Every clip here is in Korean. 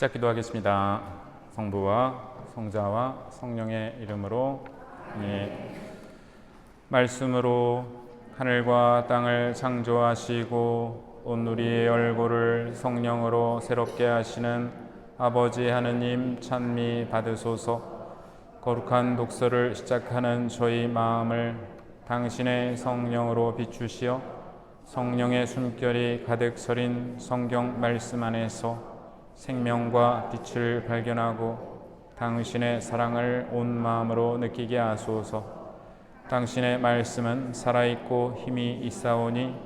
시작 기도하겠습니다. 성부와 성자와 성령의 이름으로 말씀으로 하늘과 땅을 창조하시고 온 우리의 얼굴을 성령으로 새롭게 하시는 아버지 하느님 찬미 받으소서. 거룩한 독서를 시작하는 저희 마음을 당신의 성령으로 비추시어 성령의 숨결이 가득 서린 성경 말씀 안에서 생명과 빛을 발견하고 당신의 사랑을 온 마음으로 느끼게 하소서. 당신의 말씀은 살아있고 힘이 있사오니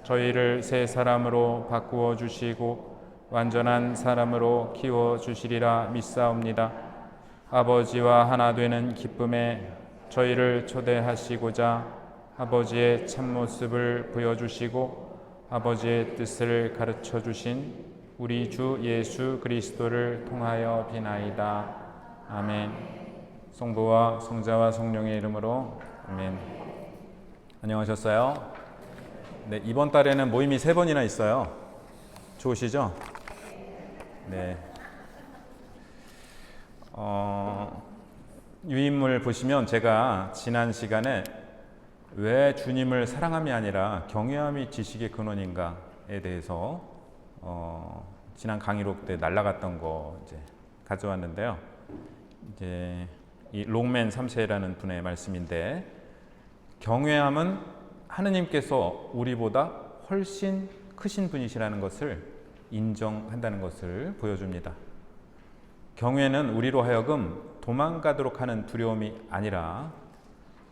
저희를 새 사람으로 바꾸어 주시고 완전한 사람으로 키워 주시리라 믿사옵니다. 아버지와 하나 되는 기쁨에 저희를 초대하시고자 아버지의 참모습을 보여주시고 아버지의 뜻을 가르쳐 주신 우리 주 예수 그리스도를 통하여 비나이다. 아멘. 성부와 성자와 성령의 이름으로 아멘. 안녕하셨어요? 네, 이번 달에는 모임이 3번이나 있어요. 좋으시죠? 네. 유인물 보시면 제가 지난 시간에 왜 주님을 사랑함이 아니라 경외함이 지식의 근원인가에 대해서 지난 강의로 그때 날라갔던 거 이제 가져왔는데요. 이제 이 롱맨 3세라는 분의 말씀인데, 경외함은 하느님께서 우리보다 훨씬 크신 분이시라는 것을 인정한다는 것을 보여줍니다. 경외는 우리로 하여금 도망가도록 하는 두려움이 아니라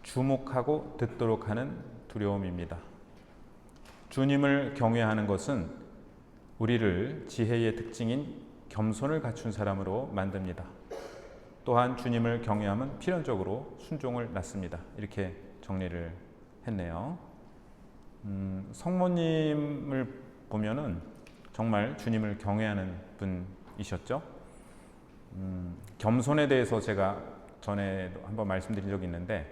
주목하고 듣도록 하는 두려움입니다. 주님을 경외하는 것은 우리를 지혜의 특징인 겸손을 갖춘 사람으로 만듭니다. 또한 주님을 경외함은 필연적으로 순종을 낳습니다. 이렇게 정리를 했네요. 성모님을 보면은 정말 주님을 경외하는 분이셨죠. 겸손에 대해서 제가 전에도 한번 말씀드린 적이 있는데,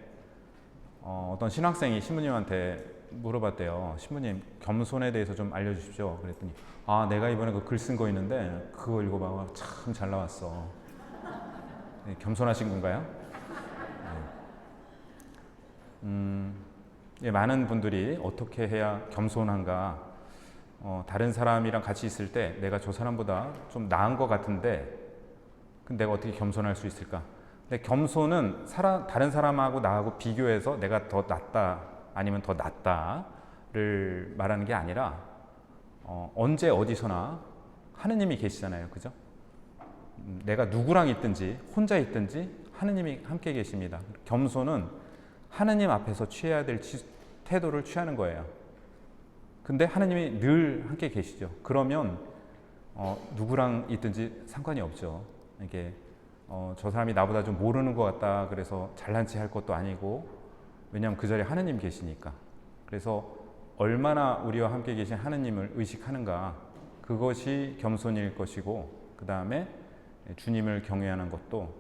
어떤 신학생이 신부님한테 물어봤대요. 신부님, 겸손에 대해서 좀 알려주십시오. 그랬더니 내가 이번에 그 글 쓴 거 있는데 그거 읽어봐. 참 잘 나왔어. 네, 겸손하신 건가요? 네. 많은 분들이 어떻게 해야 겸손한가, 다른 사람이랑 같이 있을 때 내가 저 사람보다 좀 나은 것 같은데 근데 내가 어떻게 겸손할 수 있을까? 근데 겸손은 다른 사람하고 나하고 비교해서 내가 더 낫다 아니면 더 낫다를 말하는 게 아니라 언제 어디서나 하느님이 계시잖아요. 그죠? 내가 누구랑 있든지 혼자 있든지 하느님이 함께 계십니다. 겸손은 하느님 앞에서 취해야 될 태도를 취하는 거예요. 근데 하느님이 늘 함께 계시죠. 그러면 누구랑 있든지 상관이 없죠. 이게 저 사람이 나보다 좀 모르는 것 같다 그래서 잘난 체 할 것도 아니고, 왜냐하면 그 자리에 하느님 계시니까. 그래서 얼마나 우리와 함께 계신 하느님을 의식하는가, 그것이 겸손일 것이고, 그 다음에 주님을 경외하는 것도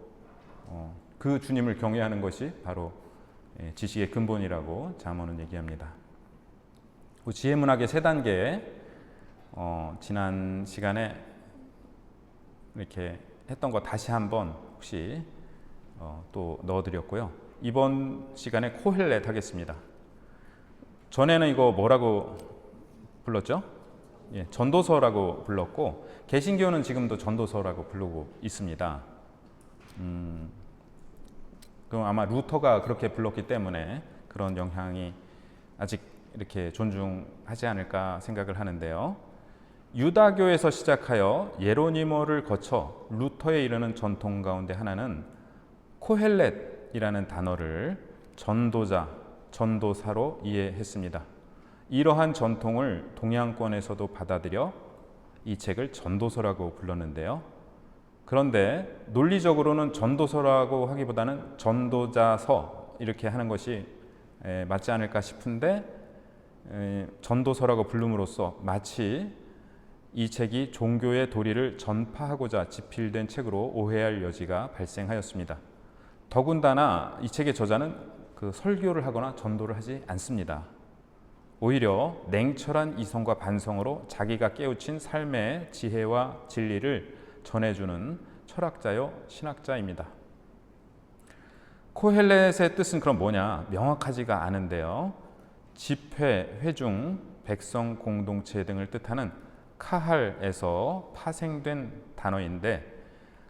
그 주님을 경외하는 것이 바로 지식의 근본이라고 잠언은 얘기합니다. 지혜문학의 3단계, 지난 시간에 이렇게 했던 거 다시 한번 혹시 또 넣어드렸고요. 이번 시간에 코헬렛 하겠습니다. 전에는 이거 뭐라고 불렀죠? 전도서라고 불렀고, 개신교는 지금도 전도서라고 부르고 있습니다. 그럼 아마 루터가 그렇게 불렀기 때문에 그런 영향이 아직 이렇게 존중하지 않을까 생각을 하는데요. 유다교에서 시작하여 예로니모를 거쳐 루터에 이르는 전통 가운데 하나는 코헬렛이라는 단어를 전도자, 전도사로 이해했습니다. 이러한 전통을 동양권에서도 받아들여 이 책을 전도서라고 불렀는데요. 그런데 논리적으로는 전도서라고 하기보다는 전도자서 이렇게 하는 것이 맞지 않을까 싶은데, 전도서라고 부름으로써 마치 이 책이 종교의 도리를 전파하고자 집필된 책으로 오해할 여지가 발생하였습니다. 더군다나 이 책의 저자는 그 설교를 하거나 전도를 하지 않습니다. 오히려 냉철한 이성과 반성으로 자기가 깨우친 삶의 지혜와 진리를 전해주는 철학자요 신학자입니다. 코헬렛의 뜻은 그럼 뭐냐? 명확하지가 않은데요. 집회, 회중, 백성 공동체 등을 뜻하는 카할에서 파생된 단어인데,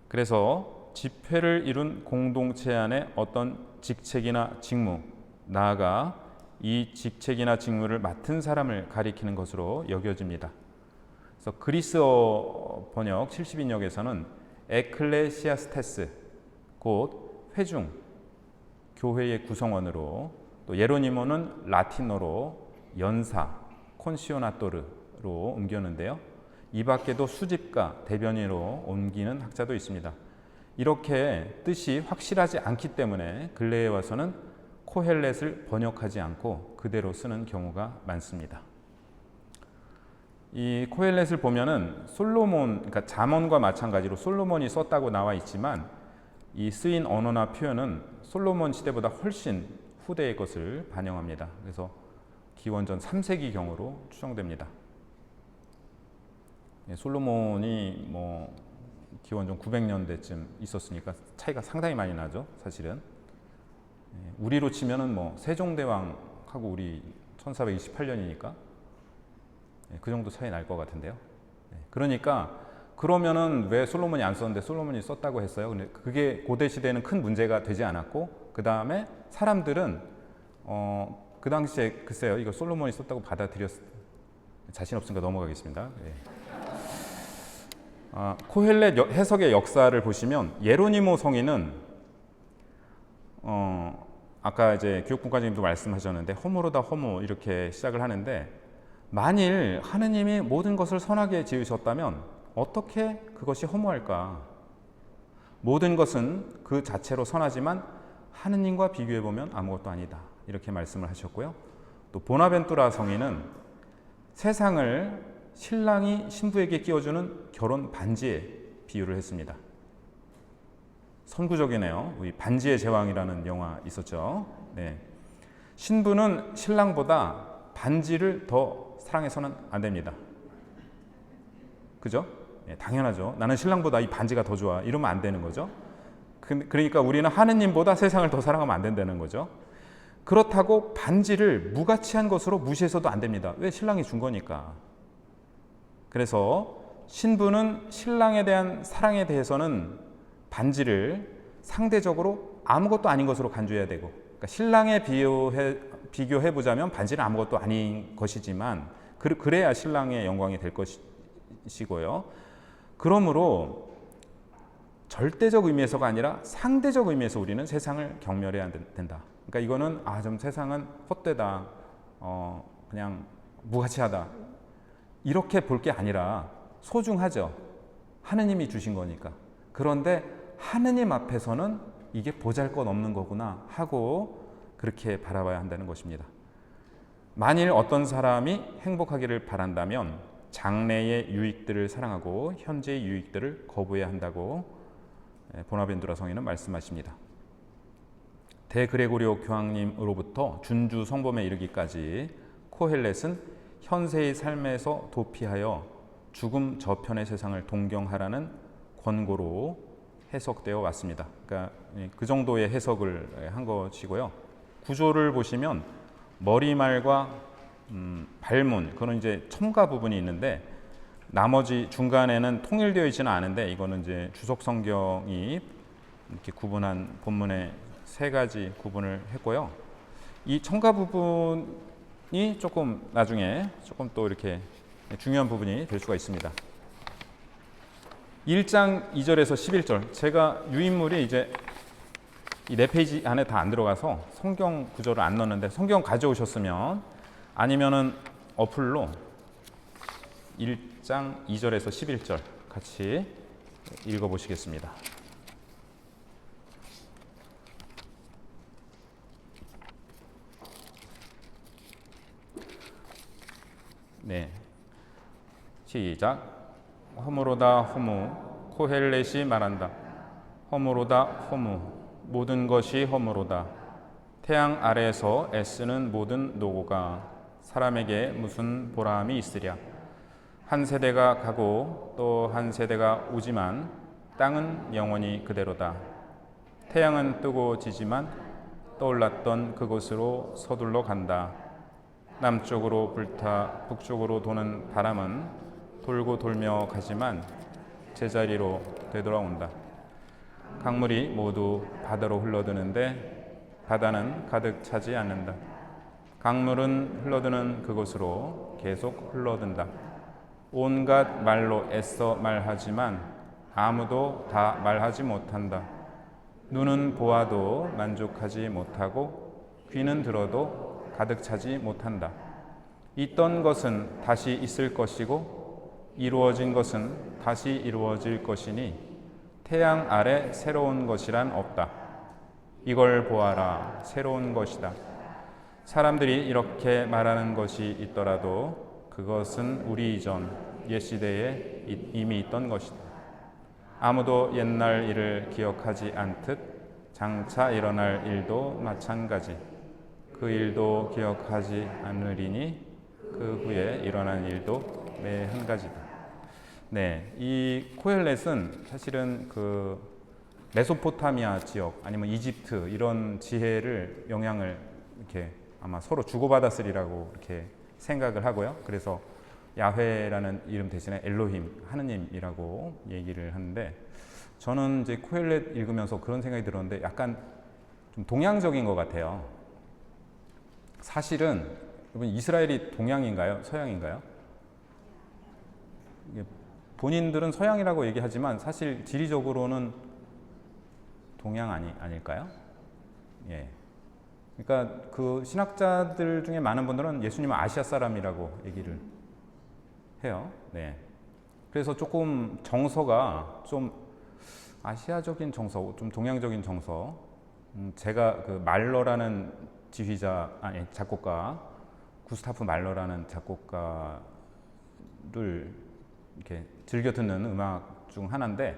그래서 집회를 이룬 공동체 안에 어떤 직책이나 직무, 나아가 이 직책이나 직무를 맡은 사람을 가리키는 것으로 여겨집니다. 그래서 그리스어 번역 70인역에서는 에클레시아스테스, 곧 회중, 교회의 구성원으로, 또 예로니모는 라틴어로 연사, 콘시오나토르로 옮겼는데요. 이 밖에도 수집가, 대변인으로 옮기는 학자도 있습니다. 이렇게 뜻이 확실하지 않기 때문에 근래에 와서는 코헬렛을 번역하지 않고 그대로 쓰는 경우가 많습니다. 이 코헬렛을 보면은 솔로몬, 그러니까 잠언과 마찬가지로 솔로몬이 썼다고 나와 있지만 이 쓰인 언어나 표현은 솔로몬 시대보다 훨씬 후대의 것을 반영합니다. 그래서 기원전 3세기경으로 추정됩니다. 솔로몬이 뭐 기원전 900년대쯤 있었으니까 차이가 상당히 많이 나죠, 사실은. 우리로 치면은 뭐 세종대왕하고 우리 1428년이니까 그 정도 차이 날 것 같은데요. 그러니까 그러면은 왜 솔로몬이 안 썼는데 솔로몬이 썼다고 했어요? 근데 그게 고대 시대에는 큰 문제가 되지 않았고, 그 다음에 사람들은 그 당시에 글쎄요, 이거 솔로몬이 썼다고 자신 없으니까 넘어가겠습니다. 코헬렛 해석의 역사를 보시면 예로니모 성인은 아까 이제 교육분과장님도 말씀하셨는데 허무로다 허무 이렇게 시작을 하는데, 만일 하느님이 모든 것을 선하게 지으셨다면 어떻게 그것이 허무할까? 모든 것은 그 자체로 선하지만 하느님과 비교해 보면 아무것도 아니다, 이렇게 말씀을 하셨고요. 또 보나벤투라 성인은 세상을 신랑이 신부에게 끼워주는 결혼 반지에 비유를 했습니다. 선구적이네요. 우리 반지의 제왕이라는 영화 있었죠. 네. 신부는 신랑보다 반지를 더 사랑해서는 안 됩니다. 그죠? 네, 당연하죠. 나는 신랑보다 이 반지가 더 좋아, 이러면 안 되는 거죠. 그러니까 우리는 하느님보다 세상을 더 사랑하면 안 된다는 거죠. 그렇다고 반지를 무가치한 것으로 무시해서도 안 됩니다. 왜? 신랑이 준 거니까. 그래서 신부는 신랑에 대한 사랑에 대해서는 반지를 상대적으로 아무것도 아닌 것으로 간주해야 되고, 그러니까 신랑에 비교해 보자면 반지는 아무것도 아닌 것이지만 그래야 신랑의 영광이 될 것이고요. 그러므로 절대적 의미에서가 아니라 상대적 의미에서 우리는 세상을 경멸해야 된다. 그러니까 이거는 좀 세상은 헛되다, 그냥 무가치하다, 이렇게 볼 게 아니라 소중하죠. 하느님이 주신 거니까. 그런데 하느님 앞에서는 이게 보잘것없는 거구나 하고 그렇게 바라봐야 한다는 것입니다. 만일 어떤 사람이 행복하기를 바란다면 장래의 유익들을 사랑하고 현재의 유익들을 거부해야 한다고 보나벤투라 성인은 말씀하십니다. 대그레고리오 교황님으로부터 준주 성범에 이르기까지 코헬렛은 현세의 삶에서 도피하여 죽음 저편의 세상을 동경하라는 권고로 해석되어 왔습니다. 그러니까 그 정도의 해석을 한 것이고요. 구조를 보시면 머리말과 발문, 그건 이제 첨가 부분이 있는데 나머지 중간에는 통일되어 있지는 않은데, 이거는 이제 주석 성경이 이렇게 구분한 본문의 세 가지 구분을 했고요. 이 첨가 부분이 조금 나중에 조금 또 이렇게 중요한 부분이 될 수가 있습니다. 1장 2절에서 11절, 제가 유인물이 이제 이 4페이지 안에 다 안 들어가서 성경 구절을 안 넣었는데, 성경 가져오셨으면 아니면은 어플로 1장 2절에서 11절 같이 읽어보시겠습니다. 네, 시작. 허무로다 허무, 코헬렛이 말한다. 허무로다 허무, 모든 것이 허무로다. 태양 아래에서 애쓰는 모든 노고가 사람에게 무슨 보람이 있으랴. 한 세대가 가고 또 한 세대가 오지만 땅은 영원히 그대로다. 태양은 뜨고 지지만 떠올랐던 그곳으로 서둘러 간다. 남쪽으로 불타 북쪽으로 도는 바람은 돌고 돌며 가지만 제자리로 되돌아온다. 강물이 모두 바다로 흘러드는데 바다는 가득 차지 않는다. 강물은 흘러드는 그곳으로 계속 흘러든다. 온갖 말로 애써 말하지만 아무도 다 말하지 못한다. 눈은 보아도 만족하지 못하고 귀는 들어도 가득 차지 못한다. 있던 것은 다시 있을 것이고 이루어진 것은 다시 이루어질 것이니 태양 아래 새로운 것이란 없다. 이걸 보아라, 새로운 것이다. 사람들이 이렇게 말하는 것이 있더라도 그것은 우리 이전 옛 시대에 이미 있던 것이다. 아무도 옛날 일을 기억하지 않듯 장차 일어날 일도 마찬가지. 그 일도 기억하지 않으리니 그 후에 일어난 일도 매 한 가지다. 네, 이 코헬렛은 사실은 그 메소포타미아 지역 아니면 이집트 이런 지혜를 영향을 이렇게 아마 서로 주고받았으리라고 이렇게 생각을 하고요. 그래서 야훼라는 이름 대신에 엘로힘, 하느님이라고 얘기를 하는데, 저는 이제 코헬렛 읽으면서 그런 생각이 들었는데 약간 좀 동양적인 것 같아요. 사실은 여러분 이스라엘이 동양인가요? 서양인가요? 본인들은 서양이라고 얘기하지만 사실 지리적으로는 동양 아닐까요? 예. 그러니까 그 신학자들 중에 많은 분들은 예수님은 아시아 사람이라고 얘기를 해요. 네. 그래서 조금 정서가 좀 아시아적인 정서, 좀 동양적인 정서. 제가 그 말러라는 작곡가, 구스타프 말러라는 작곡가를 이렇게 즐겨 듣는 음악 중 하나인데,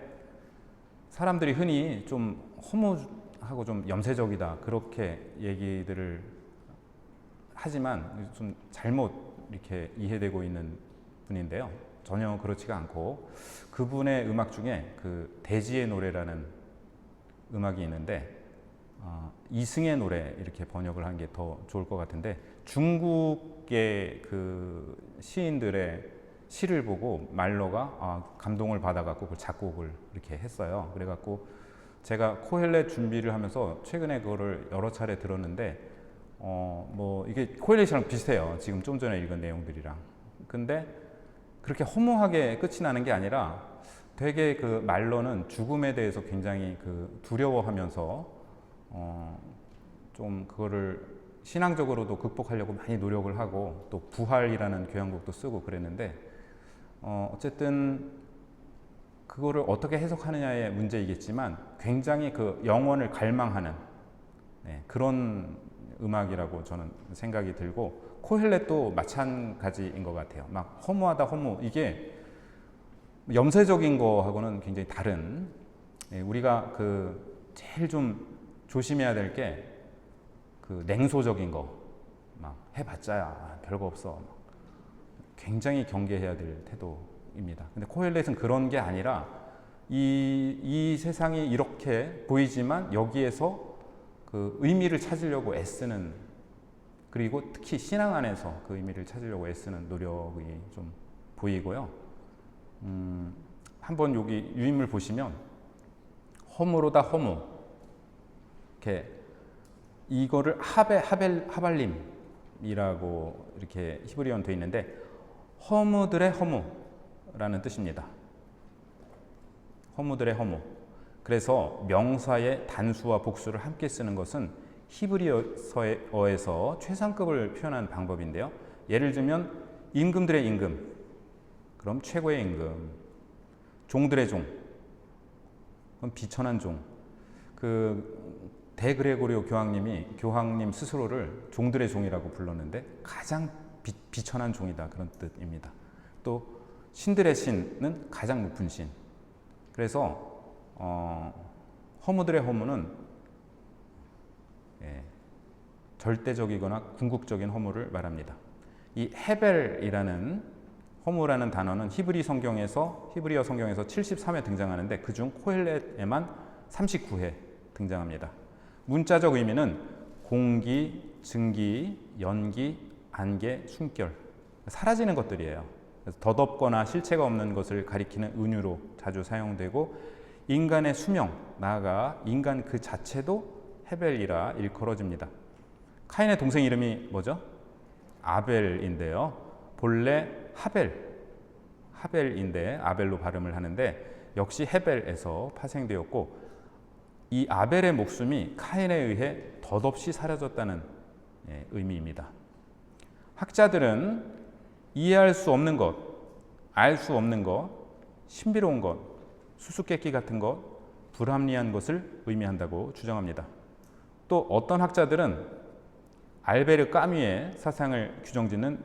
사람들이 흔히 좀 허무하고 좀 염세적이다 그렇게 얘기들을 하지만 좀 잘못 이렇게 이해되고 있는 분인데요. 전혀 그렇지가 않고, 그분의 음악 중에 그 대지의 노래라는 음악이 있는데, 이승의 노래 이렇게 번역을 하는 게 더 좋을 것 같은데, 중국의 그 시인들의 시를 보고 말러가 감동을 받아갖고 그 작곡을 이렇게 했어요. 그래갖고 제가 코헬렛 준비를 하면서 최근에 그거를 여러 차례 들었는데, 뭐 이게 코헬렛이랑 비슷해요. 지금 좀 전에 읽은 내용들이랑. 근데 그렇게 허무하게 끝이 나는 게 아니라 되게 그 말러는 죽음에 대해서 굉장히 그 두려워하면서 좀 그거를 신앙적으로도 극복하려고 많이 노력을 하고, 또 부활이라는 교향곡도 쓰고 그랬는데, 어쨌든 그거를 어떻게 해석하느냐의 문제이겠지만 굉장히 그 영혼을 갈망하는 그런 음악이라고 저는 생각이 들고, 코헬렛도 마찬가지인 것 같아요. 막 허무하다 허무, 이게 염세적인 거하고는 굉장히 다른, 우리가 그 제일 좀 조심해야 될 게 그 냉소적인 거, 막 해봤자야 별거 없어, 굉장히 경계해야 될 태도입니다. 근데 코헬렛은 그런 게 아니라 이 세상이 이렇게 보이지만 여기에서 그 의미를 찾으려고 애쓰는, 그리고 특히 신앙 안에서 그 의미를 찾으려고 애쓰는 노력이 좀 보이고요. 한번 여기 유인물 보시면 허무로다 허무, 이렇게 이거를 하발림이라고 이렇게 히브리어는 되어 있는데, 허무들의 허무라는 뜻입니다. 허무들의 허무. 그래서 명사의 단수와 복수를 함께 쓰는 것은 히브리어에서 최상급을 표현한 방법인데요. 예를 들면 임금들의 임금, 그럼 최고의 임금. 종들의 종, 그럼 비천한 종. 그 대그레고리오 교황님 스스로를 종들의 종이라고 불렀는데 가장 비천한 종이다, 그런 뜻입니다. 또 신들의 신은 가장 높은 신. 그래서 허무들의 허무는 절대적이거나 궁극적인 허무를 말합니다. 이 헤벨이라는 허무라는 단어는 히브리어 성경에서 73회 등장하는데 그중 코헬렛에만 39회 등장합니다. 문자적 의미는 공기, 증기, 연기, 안개, 숨결, 사라지는 것들이에요. 그래서 덧없거나 실체가 없는 것을 가리키는 은유로 자주 사용되고 인간의 수명, 나아가 인간 그 자체도 헤벨이라 일컬어집니다. 카인의 동생 이름이 뭐죠? 아벨인데요. 본래 하벨인데 아벨로 발음을 하는데 역시 헤벨에서 파생되었고 이 아벨의 목숨이 카인에 의해 덧없이 사라졌다는 의미입니다. 학자들은 이해할 수 없는 것, 알 수 없는 것, 신비로운 것, 수수께끼 같은 것, 불합리한 것을 의미한다고 주장합니다. 또 어떤 학자들은 알베르 까뮈의 사상을 규정짓는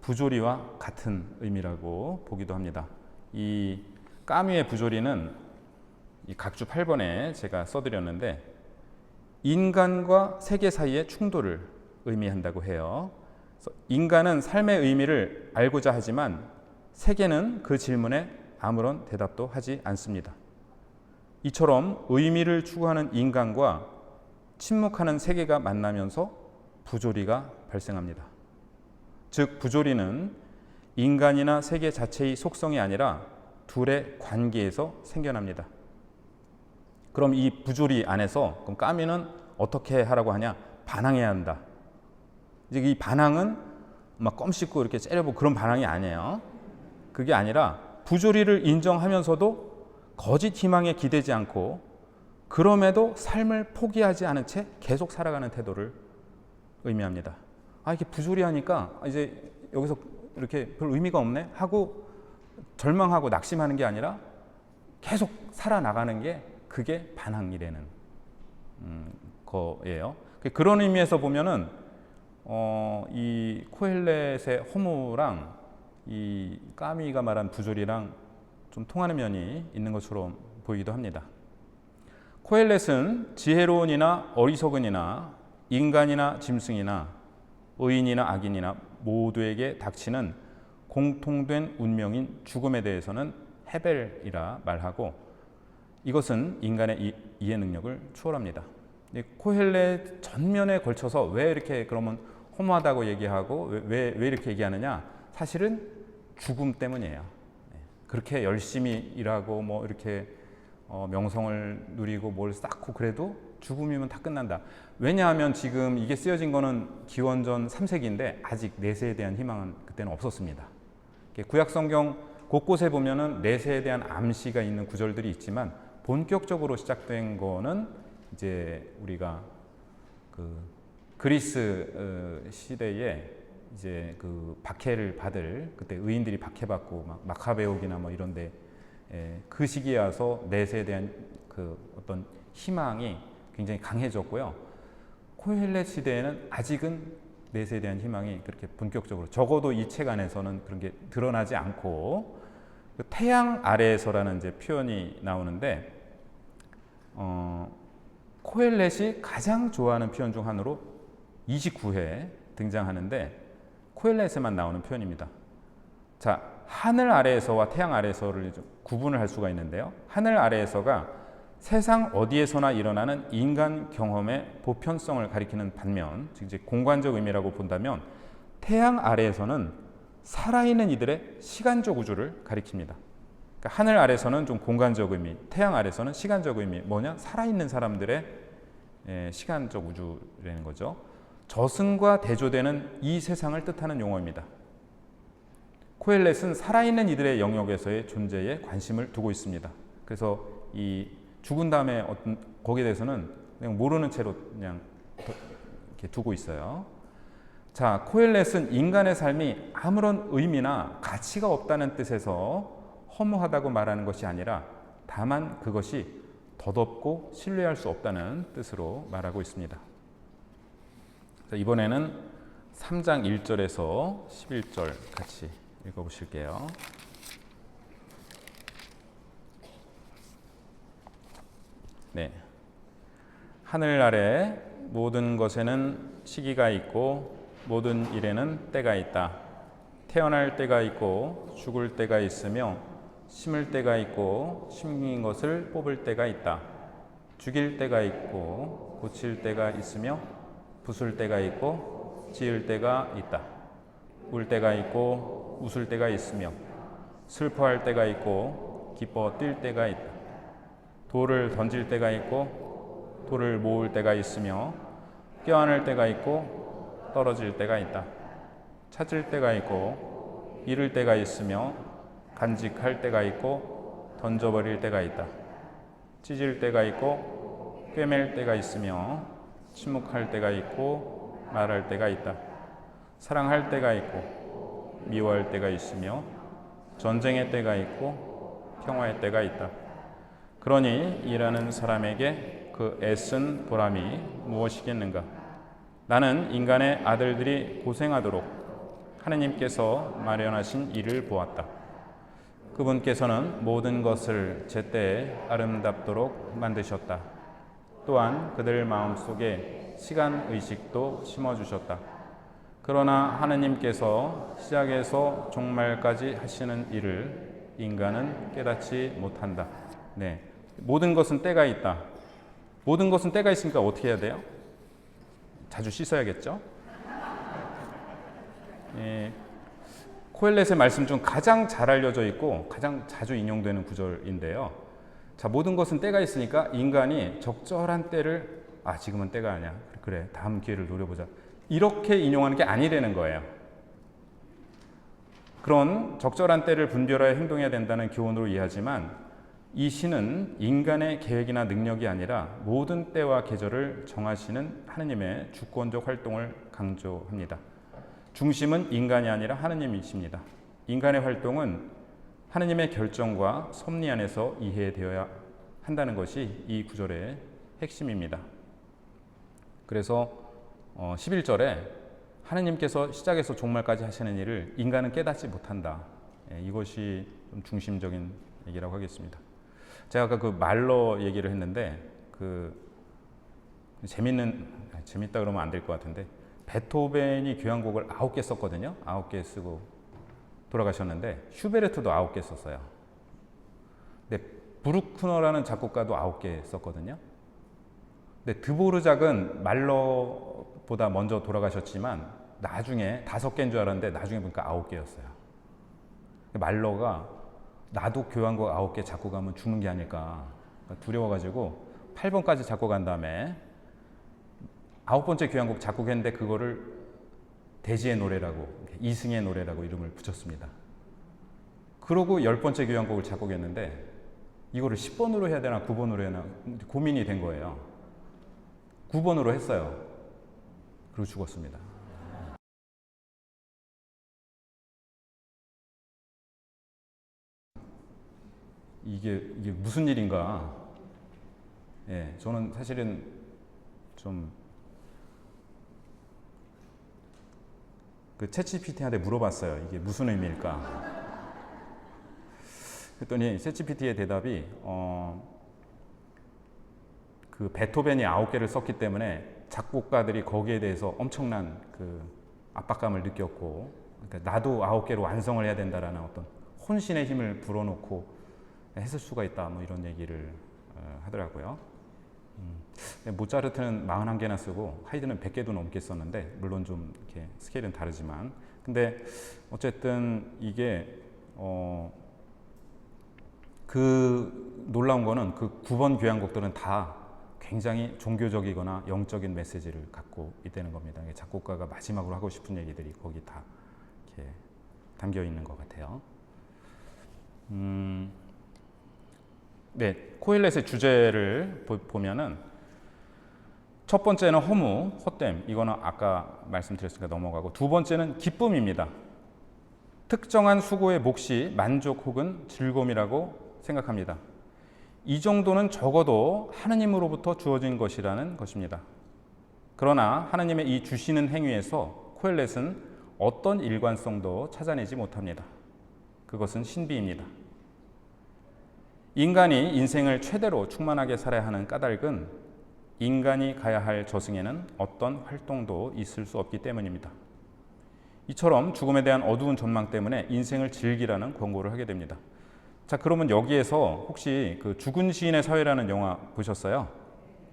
부조리와 같은 의미라고 보기도 합니다. 이 까뮈의 부조리는 이 각주 8번에 제가 써드렸는데 인간과 세계 사이의 충돌을 의미한다고 해요. 인간은 삶의 의미를 알고자 하지만 세계는 그 질문에 아무런 대답도 하지 않습니다. 이처럼 의미를 추구하는 인간과 침묵하는 세계가 만나면서 부조리가 발생합니다. 즉 부조리는 인간이나 세계 자체의 속성이 아니라 둘의 관계에서 생겨납니다. 그럼 이 부조리 안에서 그럼 까미는 어떻게 하라고 하냐? 반항해야 한다. 이제 이 반항은 막 껌 씹고 이렇게 째려보고 그런 반항이 아니에요. 그게 아니라 부조리를 인정하면서도 거짓 희망에 기대지 않고 그럼에도 삶을 포기하지 않은 채 계속 살아가는 태도를 의미합니다. 이게 부조리하니까 이제 여기서 이렇게 별 의미가 없네 하고 절망하고 낙심하는 게 아니라 계속 살아나가는 게 그게 반항이라는 거예요. 그런 의미에서 보면은 이 코헬렛의 허무랑 이 까미가 말한 부조리랑 좀 통하는 면이 있는 것처럼 보이기도 합니다. 코헬렛은 지혜로운이나 어리석은이나 인간이나 짐승이나 의인이나 악인이나 모두에게 닥치는 공통된 운명인 죽음에 대해서는 헤벨이라 말하고 이것은 인간의 이해 능력을 초월합니다. 코헬렛 전면에 걸쳐서 왜 이렇게 그러면 허무하다고 얘기하고 왜 이렇게 얘기하느냐? 사실은 죽음 때문이에요. 그렇게 열심히 일하고 뭐 이렇게 명성을 누리고 뭘 쌓고 그래도 죽음이면 다 끝난다. 왜냐하면 지금 이게 쓰여진 거는 기원전 3세기인데 아직 내세에 대한 희망은 그때는 없었습니다. 구약 성경 곳곳에 보면은 내세에 대한 암시가 있는 구절들이 있지만 본격적으로 시작된 거는 이제 우리가 그 그리스 시대에 이제 그 박해를 받을 그때 의인들이 박해받고 막 마카베옥이나 뭐 이런데 그 시기에 와서 내세에 대한 그 어떤 희망이 굉장히 강해졌고요. 코헬렛 시대에는 아직은 내세에 대한 희망이 그렇게 본격적으로 적어도 이 책 안에서는 그런 게 드러나지 않고 태양 아래에서라는 이제 표현이 나오는데 코헬렛이 가장 좋아하는 표현 중 하나로 29회 등장하는데 코헬렛에만 나오는 표현입니다. 자, 하늘 아래에서와 태양 아래에서를 구분을 할 수가 있는데요. 하늘 아래에서가 세상 어디에서나 일어나는 인간 경험의 보편성을 가리키는 반면, 즉 이제 공간적 의미라고 본다면 태양 아래에서는 살아있는 이들의 시간적 우주를 가리킵니다. 그러니까 하늘 아래서는 좀 공간적 의미, 태양 아래서는 시간적 의미. 뭐냐? 살아있는 사람들의 시간적 우주라는 거죠. 저승과 대조되는 이 세상을 뜻하는 용어입니다. 코헬렛은 살아있는 이들의 영역에서의 존재에 관심을 두고 있습니다. 그래서 이 죽은 다음에 거기에 대해서는 그냥 모르는 채로 그냥 이렇게 두고 있어요. 자, 코헬렛은 인간의 삶이 아무런 의미나 가치가 없다는 뜻에서 허무하다고 말하는 것이 아니라 다만 그것이 덧없고 신뢰할 수 없다는 뜻으로 말하고 있습니다. 자, 이번에는 3장 1절에서 11절 같이 읽어보실게요. 네. 하늘 아래 모든 것에는 시기가 있고 모든 일에는 때가 있다. 태어날 때가 있고 죽을 때가 있으며 심을 때가 있고 심긴 것을 뽑을 때가 있다. 죽일 때가 있고 고칠 때가 있으며 부술 때가 있고 지을 때가 있다. 울 때가 있고 웃을 때가 있으며 슬퍼할 때가 있고 기뻐 뛸 때가 있다. 돌을 던질 때가 있고 돌을 모을 때가 있으며 껴안을 때가 있고 떨어질 때가 있다. 찾을 때가 있고 잃을 때가 있으며 간직할 때가 있고 던져버릴 때가 있다. 찢을 때가 있고 꿰맬 때가 있으며 침묵할 때가 있고 말할 때가 있다. 사랑할 때가 있고 미워할 때가 있으며 전쟁의 때가 있고 평화의 때가 있다. 그러니 일하는 사람에게 그 애쓴 보람이 무엇이겠는가? 나는 인간의 아들들이 고생하도록 하느님께서 마련하신 일을 보았다. 그분께서는 모든 것을 제때에 아름답도록 만드셨다. 또한 그들 마음속에 시간 의식도 심어주셨다. 그러나 하느님께서 시작에서 종말까지 하시는 일을 인간은 깨닫지 못한다. 네, 모든 것은 때가 있다. 모든 것은 때가 있으니까 어떻게 해야 돼요? 자주 씻어야겠죠? 코엘렛의 말씀 중 가장 잘 알려져 있고 가장 자주 인용되는 구절인데요. 자, 모든 것은 때가 있으니까 인간이 적절한 때를 지금은 때가 아니야. 그래, 다음 기회를 노려보자. 이렇게 인용하는 게 아니라는 거예요. 그런 적절한 때를 분별하여 행동해야 된다는 교훈으로 이해하지만 이 시는 인간의 계획이나 능력이 아니라 모든 때와 계절을 정하시는 하느님의 주권적 활동을 강조합니다. 중심은 인간이 아니라 하느님이십니다. 인간의 활동은 하느님의 결정과 섭리 안에서 이해되어야 한다는 것이 이 구절의 핵심입니다. 그래서 11절에 하느님께서 시작에서 종말까지 하시는 일을 인간은 깨닫지 못한다. 이것이 좀 중심적인 얘기라고 하겠습니다. 제가 아까 그 말러 얘기를 했는데 재밌다 그러면 안 될 것 같은데 베토벤이 교향곡을 9개 썼거든요. 9개 쓰고 돌아가셨는데 슈베르트도 9개 썼어요. 근데 브루크너라는 작곡가도 9개 썼거든요. 근데 드보르작은 말러보다 먼저 돌아가셨지만 나중에 5개인 줄 알았는데 나중에 보니까 9개였어요. 말러가 나도 교향곡 9개 작곡하면 죽는 게 아닐까 두려워가지고 8번까지 작곡한 다음에 9번째 교향곡 작곡했는데 그거를 대지의 노래라고, 이승의 노래라고 이름을 붙였습니다. 그러고 10번째 교향곡을 작곡했는데 이거를 10번으로 해야 되나 9번으로 해야 되나 고민이 된 거예요. 9번으로 했어요. 그리고 죽었습니다. 이게 무슨 일인가? 저는 사실은 좀 그 챗GPT한테 물어봤어요. 이게 무슨 의미일까? 그랬더니 챗GPT의 대답이 그 베토벤이 9개를 썼기 때문에 작곡가들이 거기에 대해서 엄청난 그 압박감을 느꼈고, 그러니까 나도 9개로 완성을 해야 된다라는 어떤 혼신의 힘을 불어넣고 했을 수가 있다. 뭐 이런 얘기를 하더라고요. 모차르트는 41개나 쓰고 하이드는 100개도 넘게 썼는데 물론 좀 이렇게 스케일은 다르지만 근데 어쨌든 이게 그 놀라운 거는 그 9번 교향곡들은 다 굉장히 종교적이거나 영적인 메시지를 갖고 있다는 겁니다. 작곡가가 마지막으로 하고 싶은 얘기들이 거기 다 이렇게 담겨 있는 것 같아요. 네, 코엘렛의 주제를 보면은 첫 번째는 허무, 헛됨. 이거는 아까 말씀드렸으니까 넘어가고, 두 번째는 기쁨입니다. 특정한 수고의 몫이 만족 혹은 즐거움이라고 생각합니다. 이 정도는 적어도 하느님으로부터 주어진 것이라는 것입니다. 그러나 하느님의 이 주시는 행위에서 코엘렛은 어떤 일관성도 찾아내지 못합니다. 그것은 신비입니다. 인간이 인생을 최대로 충만하게 살아야 하는 까닭은 인간이 가야 할 저승에는 어떤 활동도 있을 수 없기 때문입니다. 이처럼 죽음에 대한 어두운 전망 때문에 인생을 즐기라는 권고를 하게 됩니다. 자, 그러면 여기에서 혹시 그 죽은 시인의 사회라는 영화 보셨어요?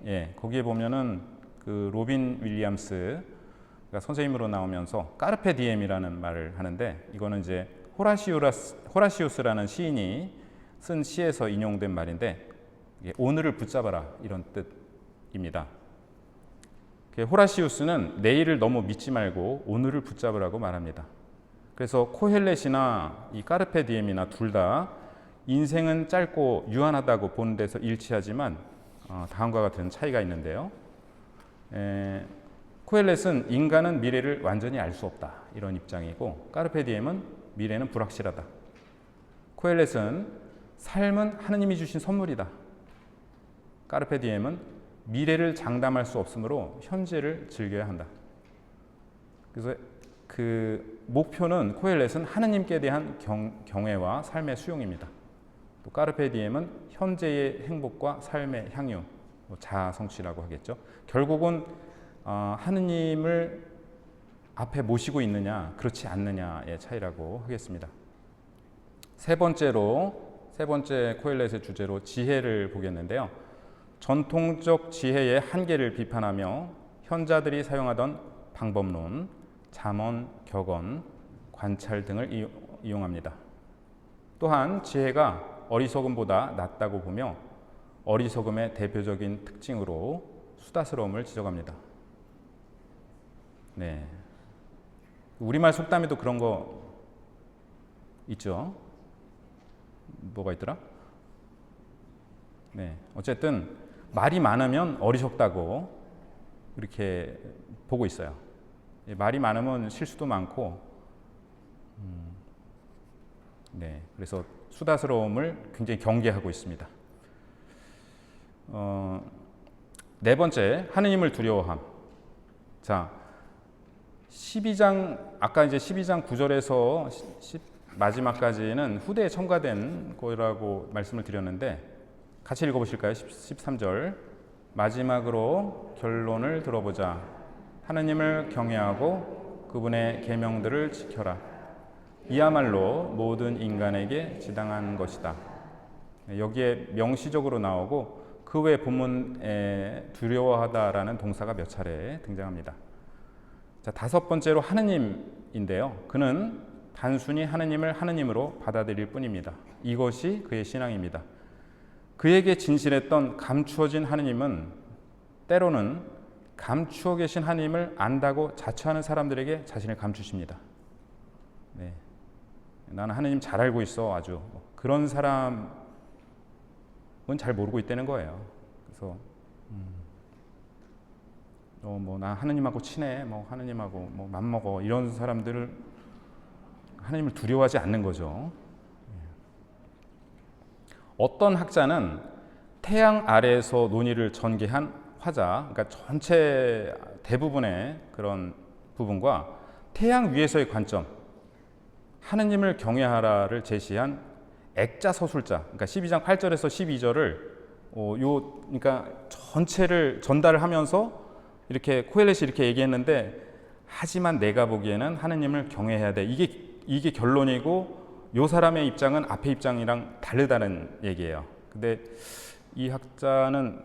예, 거기에 보면은 그 로빈 윌리엄스가 선생님으로 나오면서 까르페 디엠이라는 말을 하는데, 이거는 이제 호라시우스라는 시인이 쓴 시에서 인용된 말인데, 오늘을 붙잡아라 이런 뜻입니다. 호라시우스는 내일을 너무 믿지 말고 오늘을 붙잡으라고 말합니다. 그래서 코헬렛이나 이 까르페 디엠이나 둘 다 인생은 짧고 유한하다고 보는 데서 일치하지만 다음과 같은 차이가 있는데요. 코헬렛은 인간은 미래를 완전히 알 수 없다 이런 입장이고, 까르페 디엠은 미래는 불확실하다. 코헬렛은 삶은 하느님이 주신 선물이다. 까르페 디엠은 미래를 장담할 수 없으므로 현재를 즐겨야 한다. 그래서 그 목표는, 코헬렛은 하느님께 대한 경외와 삶의 수용입니다. 또 까르페 디엠은 현재의 행복과 삶의 향유, 자아 성취라고 하겠죠. 결국은 하느님을 앞에 모시고 있느냐 그렇지 않느냐의 차이라고 하겠습니다. 세 번째 코헬렛의 주제로 지혜를 보겠는데요. 전통적 지혜의 한계를 비판하며 현자들이 사용하던 방법론, 잠언, 격언, 관찰 등을 이용합니다. 또한 지혜가 어리석음보다 낫다고 보며 어리석음의 대표적인 특징으로 수다스러움을 지적합니다. 네, 우리말 속담에도 그런 거 있죠. 뭐가 있더라? 네, 어쨌든 말이 많으면 어리석다고 이렇게 보고 있어요. 말이 많으면 실수도 많고, 네, 그래서 수다스러움을 굉장히 경계하고 있습니다. 네 번째, 하느님을 두려워함. 자, 12장, 아까 이제 12장 9절에서 마지막까지는 후대에 첨가된 거라고 말씀을 드렸는데, 같이 읽어보실까요? 13절. 마지막으로 결론을 들어보자. 하느님을 경외하고 그분의 계명들을 지켜라. 이야말로 모든 인간에게 지당한 것이다. 여기에 명시적으로 나오고, 그 외 본문에 두려워하다라는 동사가 몇 차례 등장합니다. 자, 다섯 번째로 하느님인데요. 그는 단순히 하느님을 하느님으로 받아들일 뿐입니다. 이것이 그의 신앙입니다. 그에게 진실했던 감추어진 하느님은 때로는 감추어 계신 하느님을 안다고 자처하는 사람들에게 자신을 감추십니다. 네, 나는 하느님 잘 알고 있어, 아주. 그런 사람은 잘 모르고 있다는 거예요. 그래서 나 하느님하고 친해, 하느님하고 맘먹어, 이런 사람들을 하느님을 두려워하지 않는 거죠. 어떤 학자는 태양 아래에서 논의를 전개한 화자, 그러니까 전체 대부분의 그런 부분과 태양 위에서의 관점, 하느님을 경외하라를 제시한 액자 서술자, 그러니까 12장 8절에서 12절을 그러니까 전체를 전달을 하면서 이렇게 코헬렛이 이렇게 얘기했는데, 하지만 내가 보기에는 하느님을 경외해야 돼. 이게 결론이고, 요 사람의 입장은 앞에 입장이랑 다르다는 얘기예요. 근데 이 학자는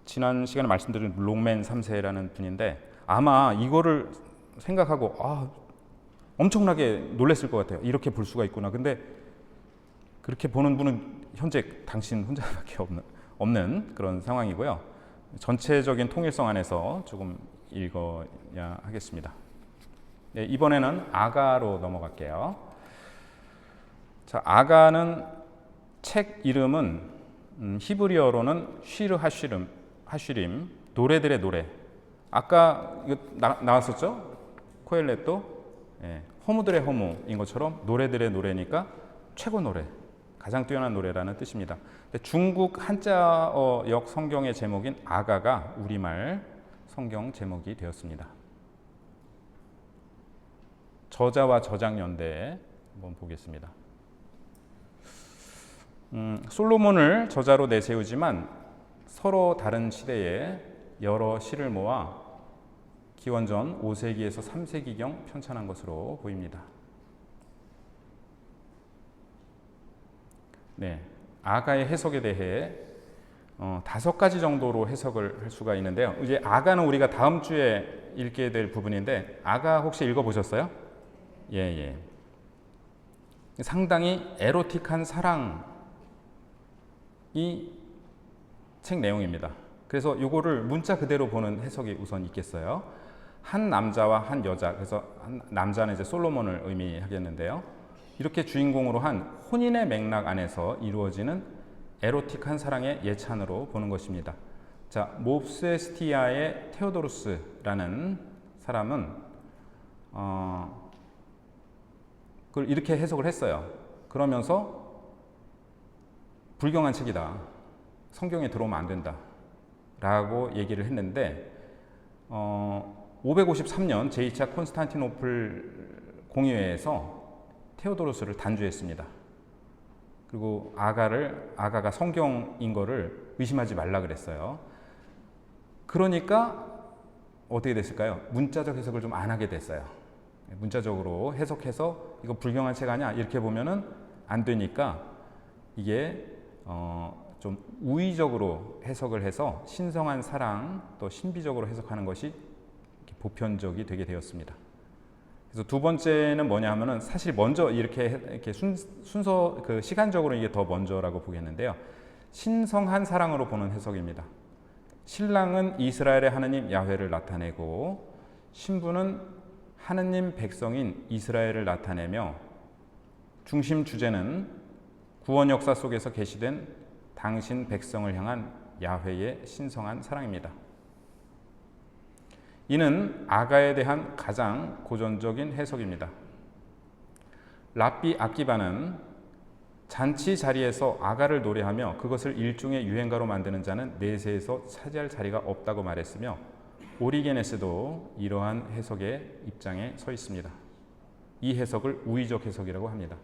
지난 시간에 말씀드린 롱맨 3세라는 분인데, 아마 이거를 생각하고 엄청나게 놀랐을 것 같아요. 이렇게 볼 수가 있구나. 근데 그렇게 보는 분은 현재 당신 혼자밖에 없는 그런 상황이고요. 전체적인 통일성 안에서 조금 읽어야 하겠습니다. 네, 이번에는 아가로 넘어갈게요. 자, 아가는 책 이름은 히브리어로는 쉬르 하쉬림, 노래들의 노래. 아까 이거 나왔었죠? 코엘렛도 허무들의 허무인 것처럼 노래들의 노래니까 최고 노래, 가장 뛰어난 노래라는 뜻입니다. 중국 한자어역 성경의 제목인 아가가 우리말 성경 제목이 되었습니다. 저자와 저작 연대 한번 보겠습니다. 솔로몬을 저자로 내세우지만 서로 다른 시대에 여러 시를 모아 기원전 5세기에서 3세기경 편찬한 것으로 보입니다. 네, 아가의 해석에 대해 5가지 정도로 해석을 할 수가 있는데요. 이제 아가는 우리가 다음 주에 읽게 될 부분인데, 아가 혹시 읽어보셨어요? 예. 상당히 에로틱한 사랑이 책 내용입니다. 그래서 이거를 문자 그대로 보는 해석이 우선 있겠어요. 한 남자와 한 여자, 그래서 한 남자는 이제 솔로몬을 의미하겠는데요. 이렇게 주인공으로 한 혼인의 맥락 안에서 이루어지는 에로틱한 사랑의 예찬으로 보는 것입니다. 자, 몹세스티아의 테오도루스라는 사람은 그걸 이렇게 해석을 했어요. 그러면서 불경한 책이다. 성경에 들어오면 안 된다. 라고 얘기를 했는데 553년 제2차 콘스탄티노플 공의회에서 테오도로스를 단죄했습니다. 그리고 아가가 성경인 거를 의심하지 말라 그랬어요. 그러니까 어떻게 됐을까요? 문자적 해석을 좀 안 하게 됐어요. 문자적으로 해석해서 이거 불경한 책 아니야? 이렇게 보면은 안 되니까 이게 좀 우의적으로 해석을 해서 신성한 사랑 또 신비적으로 해석하는 것이 보편적이 되게 되었습니다. 그래서 두 번째는 뭐냐 하면은 사실 먼저 이렇게 순서 그 시간적으로 이게 더 먼저라고 보겠는데요. 신성한 사랑으로 보는 해석입니다. 신랑은 이스라엘의 하느님 야훼를 나타내고 신부는 하느님 백성인 이스라엘을 나타내며 중심 주제는 구원 역사 속에서 계시된 당신 백성을 향한 야훼의 신성한 사랑입니다. 이는 아가에 대한 가장 고전적인 해석입니다. 랍비 아키바는 잔치 자리에서 아가를 노래하며 그것을 일종의 유행가로 만드는 자는 내세에서 차지할 자리가 없다고 말했으며 오리게네스도 이러한 해석의 입장에 서 있습니다. 이 해석을 우의적 해석이라고 합니다.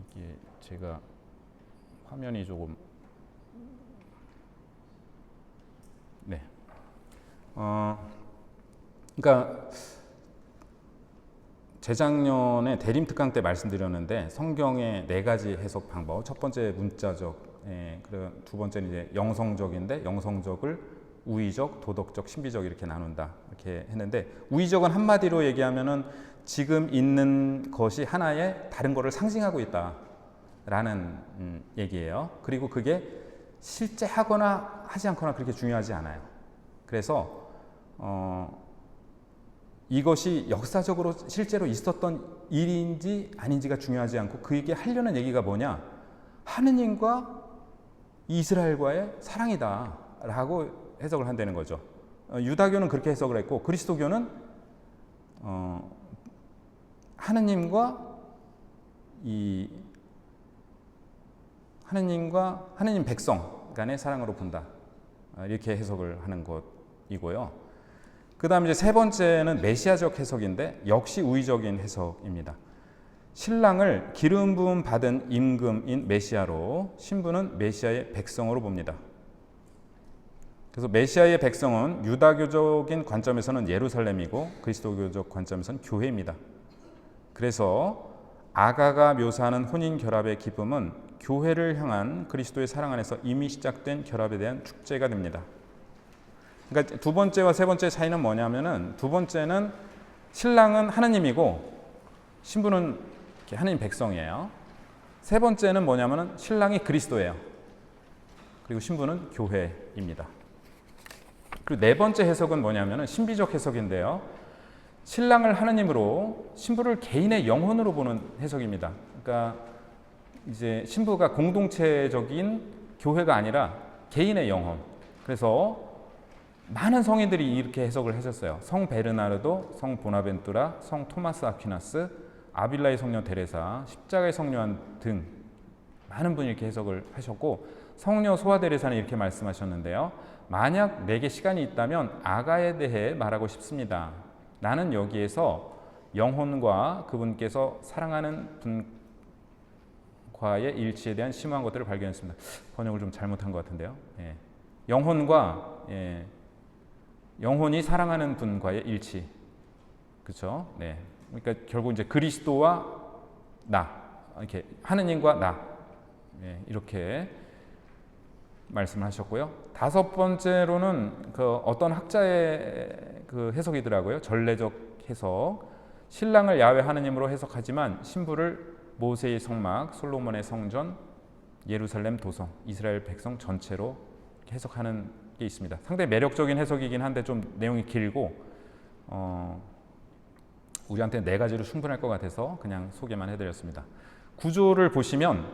이게 제가 화면이 조금 그러니까 재작년에 대림 특강 때 말씀드렸는데 성경의 4가지 해석 방법. 첫 번째 문자적, 그리고 두 번째는 이제 영성적인데 영성적을 우의적, 도덕적, 신비적 이렇게 나눈다 이렇게 했는데 우의적은 한마디로 얘기하면은 지금 있는 것이 하나의 다른 것을 상징하고 있다라는 얘기예요. 그리고 그게 실제 하거나 하지 않거나 그렇게 중요하지 않아요. 그래서 이것이 역사적으로 실제로 있었던 일인지 아닌지가 중요하지 않고 그에게 하려는 얘기가 뭐냐? 하느님과 이스라엘과의 사랑이다 라고 해석을 한다는 거죠. 유다교는 그렇게 해석을 했고 그리스도교는 하느님과 하느님 백성 간의 사랑으로 본다 이렇게 해석을 하는 것이고요. 그 다음 이제 세 번째는 메시아적 해석인데 역시 우의적인 해석입니다. 신랑을 기름 부음 받은 임금인 메시아로 신부는 메시아의 백성으로 봅니다. 그래서 메시아의 백성은 유다교적인 관점에서는 예루살렘이고 그리스도교적 관점에서는 교회입니다. 그래서 아가가 묘사하는 혼인 결합의 기쁨은 교회를 향한 그리스도의 사랑 안에서 이미 시작된 결합에 대한 축제가 됩니다. 그러니까 두 번째와 세 번째 차이는 뭐냐면은 두 번째는 신랑은 하느님이고 신부는 하느님 백성이에요. 세 번째는 뭐냐면은 신랑이 그리스도예요. 그리고 신부는 교회입니다. 그리고 네 번째 해석은 뭐냐면은 신비적 해석인데요. 신랑을 하느님으로 신부를 개인의 영혼으로 보는 해석입니다. 그러니까 이제 신부가 공동체적인 교회가 아니라 개인의 영혼. 그래서 많은 성인들이 이렇게 해석을 하셨어요. 성 베르나르도, 성 보나벤투라, 성 토마스 아퀴나스, 아빌라의 성녀 데레사, 십자가의 성녀 등 많은 분이 이렇게 해석을 하셨고 성녀 소아데레사는 이렇게 말씀하셨는데요. 만약 내게 시간이 있다면 아가에 대해 말하고 싶습니다. 나는 여기에서 영혼과 그분께서 사랑하는 분과의 일치에 대한 심오한 것들을 발견했습니다. 번역을 좀 잘못한 것 같은데요. 영혼과 영혼이 사랑하는 분과의 일치. 그렇죠? 네. 그러니까 결국 이제 그리스도와 나, 이렇게 하느님과 나, 네, 이렇게 말씀을 하셨고요. 다섯 번째로는 그 어떤 학자의 그 해석이더라고요. 전례적 해석. 신랑을 야훼 하느님으로 해석하지만 신부를 모세의 성막, 솔로몬의 성전, 예루살렘 도성, 이스라엘 백성 전체로 해석하는 게 있습니다. 상당히 매력적인 해석이긴 한데 좀 내용이 길고 우리한테 네 가지로 충분할 것 같아서 그냥 소개만 해드렸습니다. 구조를 보시면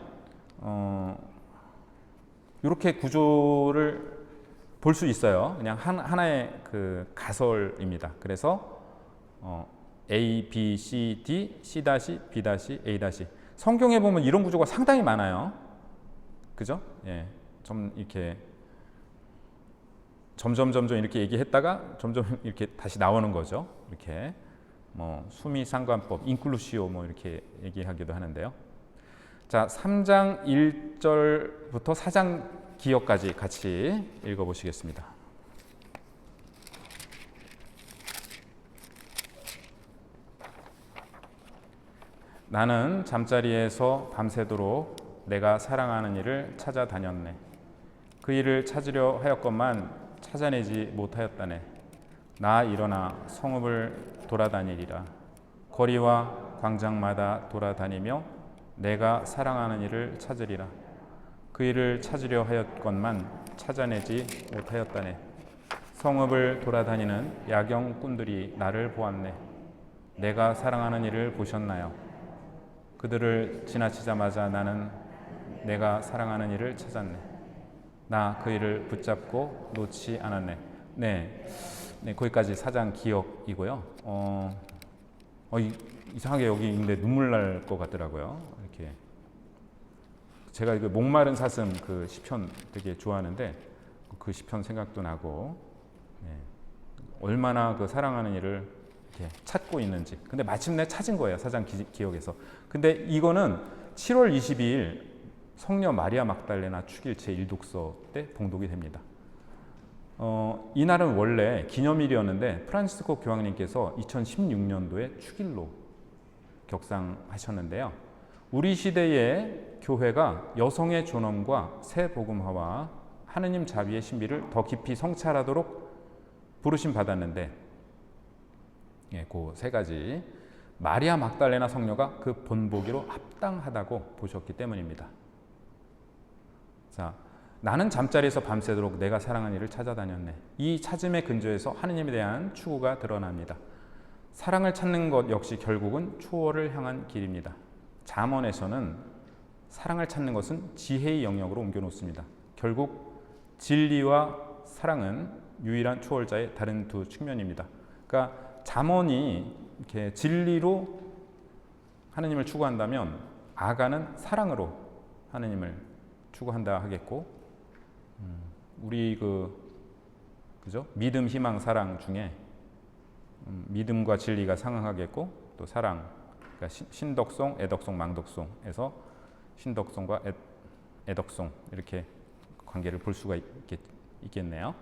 이렇게 구조를 볼 수 있어요. 그냥 하나의 그 가설입니다. 그래서 A, B, C, D, C-, B-, A-. 성경에 보면 이런 구조가 상당히 많아요. 그죠? 예. 좀 이렇게 점점 이렇게 얘기했다가 점점 이렇게 다시 나오는 거죠. 이렇게 뭐 수미상관법, 인클루시오 뭐 이렇게 얘기하기도 하는데요. 자, 3장 1절부터 4장 기역까지 같이 읽어보시겠습니다. 나는 잠자리에서 밤새도록 내가 사랑하는 이를 찾아다녔네. 그 일을 찾으려 하였건만 찾아내지 못하였다네. 나 일어나 성읍을 돌아다니리라. 거리와 광장마다 돌아다니며 내가 사랑하는 이를 찾으리라. 그 일을 찾으려 하였건만 찾아내지 못하였다네. 성읍을 돌아다니는 야경꾼들이 나를 보았네. 내가 사랑하는 이를 보셨나요? 그들을 지나치자마자 나는 내가 사랑하는 이를 찾았네. 나 그 일을 붙잡고 놓지 않았네. 네, 거기까지 4장 기억이고요. 이상하게 여기 있는데 눈물 날 것 같더라고요. 이렇게 제가 그 목마른 사슴 그 시편 되게 좋아하는데 그 시편 생각도 나고, 얼마나 그 사랑하는 이를 이렇게 찾고 있는지. 근데 마침내 찾은 거예요. 4장 기억에서. 근데 이거는 7월 22일 성녀 마리아 막달레나 축일 제1독서 때 봉독이 됩니다. 이날은 원래 기념일이었는데 프란시스코 교황님께서 2016년도에 축일로 격상하셨는데요. 우리 시대의 교회가 여성의 존엄과 새 복음화와 하느님 자비의 신비를 더 깊이 성찰하도록 부르심 받았는데, 그 세 가지 마리아 막달레나 성녀가 그 본보기로 합당하다고 보셨기 때문입니다. 자, 나는 잠자리에서 밤새도록 내가 사랑한 이를 찾아다녔네. 이 찾음의 근저에서 하느님에 대한 추구가 드러납니다. 사랑을 찾는 것 역시 결국은 초월을 향한 길입니다. 잠언에서는 사랑을 찾는 것은 지혜의 영역으로 옮겨놓습니다. 결국 진리와 사랑은 유일한 초월자의 다른 두 측면입니다. 그러니까 잠언이 이렇게 진리로 하느님을 추구한다면 아가는 사랑으로 하느님을 추구한다 하겠고, 우리 그죠? 믿음, 희망, 사랑 중에 믿음과 진리가 상응하겠고, 또 사랑, 그러니까 신덕송, 애덕송, 망덕송에서 신덕송과 애덕송 이렇게 관계를 볼 수가 있겠네요.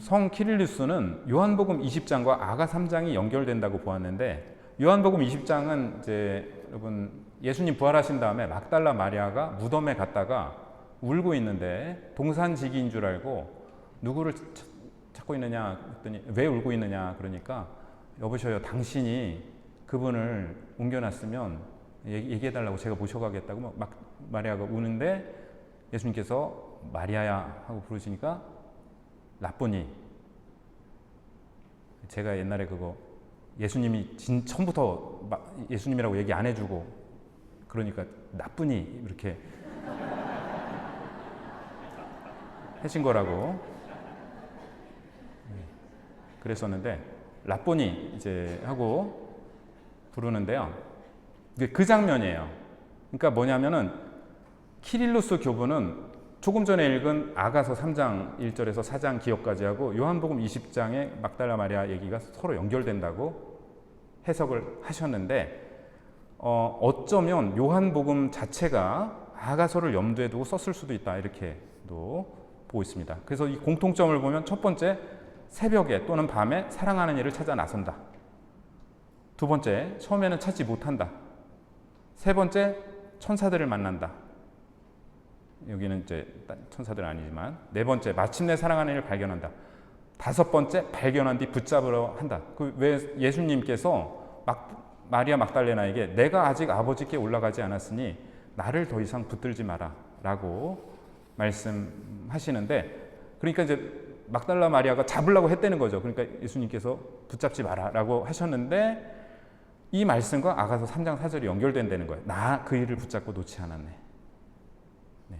성 키릴루스는 요한복음 20장과 아가 3장이 연결된다고 보았는데, 요한복음 20장은 이제 여러분 예수님 부활하신 다음에 막달라 마리아가 무덤에 갔다가 울고 있는데 동산지기인 줄 알고 누구를 찾고 있느냐 했더니 왜 울고 있느냐 그러니까 여보셔요, 당신이 그분을 옮겨놨으면 얘기해달라고 제가 모셔가겠다고 막 마리아가 우는데 예수님께서 마리아야 하고 부르시니까 라보니. 제가 옛날에 그거 예수님이 처음부터 예수님이라고 얘기 안 해주고 그러니까 나쁘니 이렇게 하신 거라고 그랬었는데, 라보니 이제 하고 부르는데요. 그 장면이에요. 그러니까 뭐냐면은 키릴루스 교부는 조금 전에 읽은 아가서 3장 1절에서 4장 기억까지 하고 요한복음 20장의 막달라 마리아 얘기가 서로 연결된다고 해석을 하셨는데, 어쩌면 요한복음 자체가 아가서를 염두에 두고 썼을 수도 있다 이렇게도 보고 있습니다. 그래서 이 공통점을 보면 첫 번째, 새벽에 또는 밤에 사랑하는 이를 찾아 나선다. 두 번째, 처음에는 찾지 못한다. 세 번째, 천사들을 만난다. 여기는 이제 천사들은 아니지만, 네 번째, 마침내 사랑하는 이를 발견한다. 다섯 번째, 발견한 뒤 붙잡으러 한다. 왜 예수님께서 마리아 막달레나에게 내가 아직 아버지께 올라가지 않았으니 나를 더 이상 붙들지 마라 라고 말씀하시는데, 그러니까 이제 막달라 마리아가 잡으려고 했다는 거죠. 그러니까 예수님께서 붙잡지 마라 라고 하셨는데, 이 말씀과 아가서 3장 4절이 연결된다는 거예요. 나 그 일을 붙잡고 놓지 않았네. 네.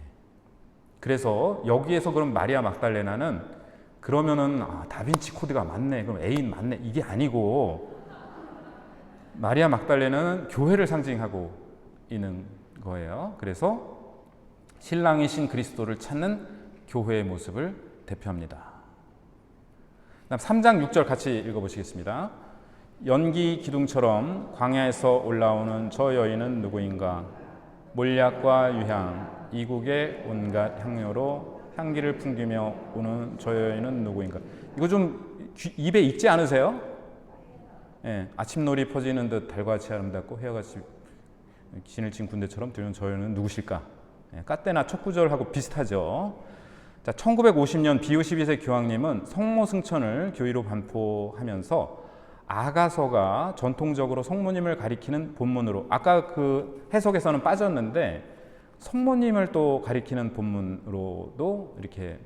그래서 여기에서 그럼 마리아 막달레나는 그러면은 다빈치 코드가 맞네, 그럼 애인 맞네, 이게 아니고, 마리아 막달레나는 교회를 상징하고 있는 거예요. 그래서 신랑이신 그리스도를 찾는 교회의 모습을 대표합니다. 다음 3장 6절 같이 읽어보시겠습니다. 연기 기둥처럼 광야에서 올라오는 저 여인은 누구인가? 몰약과 유향, 이국의 온갖 향료로 향기를 풍기며 오는 저 여인은 누구인가? 이거 좀 입에 익지 않으세요? 예, 아침놀이 퍼지는 듯 달같이 아름답고 해와같이 진을 친 군대처럼 들리는 저 여인은 누구실까? 예, 까떼나 첫 구절하고 비슷하죠. 자, 1950년 B52세 교황님은 성모승천을 교의로 반포하면서 아가서가 전통적으로 성모님을 가리키는 본문으로, 아까 그 해석에서는 빠졌는데 성모님을 또 가리키는 본문으로도 이렇게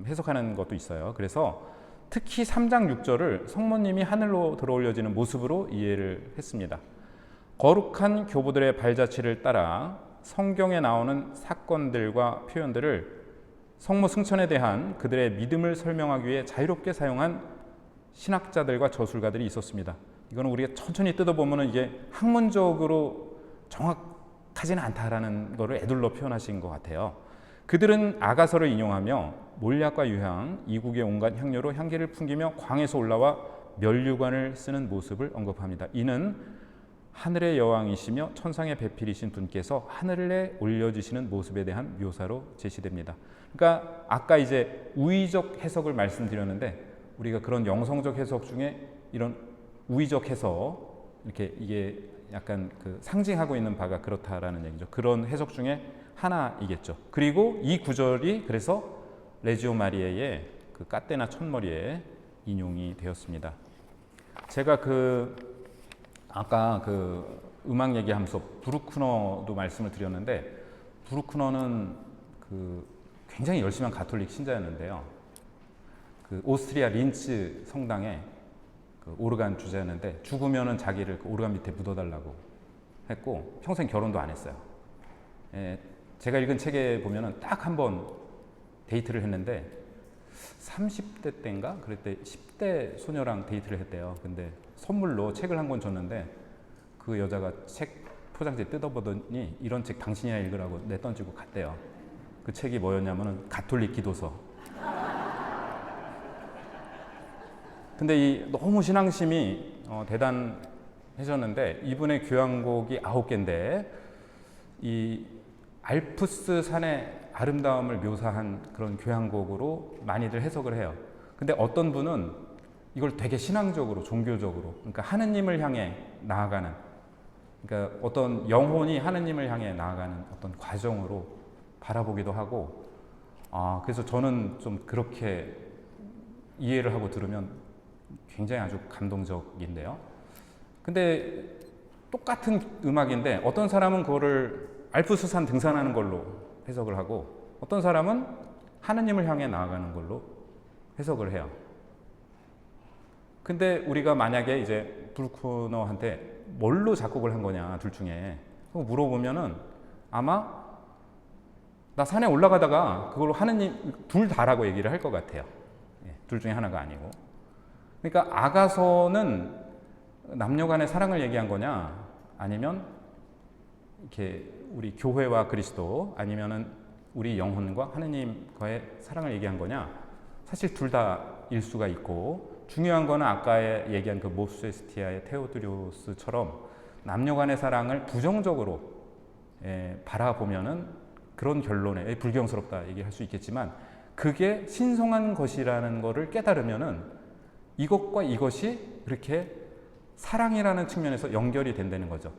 해석하는 것도 있어요. 그래서 특히 3장 6절을 성모님이 하늘로 들어올려지는 모습으로 이해를 했습니다. 거룩한 교부들의 발자취를 따라 성경에 나오는 사건들과 표현들을 성모 승천에 대한 그들의 믿음을 설명하기 위해 자유롭게 사용한 신학자들과 저술가들이 있었습니다. 이거는 우리가 천천히 뜯어보면 이게 학문적으로 정확하지는 않다라는 것을 애둘러 표현하신 것 같아요. 그들은 아가서를 인용하며 몰약과 유향, 이국의 온갖 향료로 향기를 풍기며 광에서 올라와 면류관을 쓰는 모습을 언급합니다. 이는 하늘의 여왕이시며 천상의 배필이신 분께서 하늘에 올려지시는 모습에 대한 묘사로 제시됩니다. 그러니까 아까 이제 우의적 해석을 말씀드렸는데, 우리가 그런 영성적 해석 중에 이런 우의적 해석, 이렇게 이게 약간 그 상징하고 있는 바가 그렇다라는 얘기죠. 그런 해석 중에 하나이겠죠. 그리고 이 구절이 그래서 레지오 마리아의 그 까떼나 첫머리에 인용이 되었습니다. 제가 아까 그 음악 얘기하면서 브루크너도 말씀을 드렸는데, 브루크너는 굉장히 열심한 가톨릭 신자였는데요. 오스트리아 린츠 성당에 오르간 주자였는데, 죽으면은 자기를 오르간 밑에 묻어달라고 했고 평생 결혼도 안 했어요. 제가 읽은 책에 보면은 딱 한 번 데이트를 했는데 30대 때인가 그랬대 10대 소녀랑 데이트를 했대요. 근데 선물로 책을 한 권 줬는데 그 여자가 책 포장지 뜯어보더니 이런 책 당신이나 읽으라고 내던지고 갔대요. 그 책이 뭐였냐면은 가톨릭 기도서. 근데 너무 신앙심이 대단해졌는데, 이분의 교향곡이 9개인데 이 알프스 산의 아름다움을 묘사한 그런 교향곡으로 많이들 해석을 해요. 근데 어떤 분은 이걸 되게 신앙적으로, 종교적으로, 그러니까 하느님을 향해 나아가는, 그러니까 어떤 영혼이 하느님을 향해 나아가는 어떤 과정으로 바라보기도 하고, 그래서 저는 좀 그렇게 이해를 하고 들으면 굉장히 아주 감동적인데요. 근데 똑같은 음악인데 어떤 사람은 그거를 알프스산 등산하는 걸로 해석을 하고, 어떤 사람은 하느님을 향해 나아가는 걸로 해석을 해요. 근데 우리가 만약에 이제 브루크너한테 뭘로 작곡을 한 거냐, 둘 중에 물어보면은 아마 나 산에 올라가다가 그걸로 하느님 둘 다라고 얘기를 할 것 같아요. 둘 중에 하나가 아니고. 그러니까 아가서는 남녀 간의 사랑을 얘기한 거냐, 아니면 이렇게 우리 교회와 그리스도, 아니면은 우리 영혼과 하느님과의 사랑을 얘기한 거냐, 사실 둘 다일 수가 있고, 중요한 거는 아까 얘기한 그 모세스티아의 테오드리오스처럼 남녀 간의 사랑을 부정적으로 바라보면은 그런 결론에 불경스럽다 얘기할 수 있겠지만, 그게 신성한 것이라는 것을 깨달으면은 이것과 이것이 이렇게 사랑이라는 측면에서 연결이 된다는 거죠.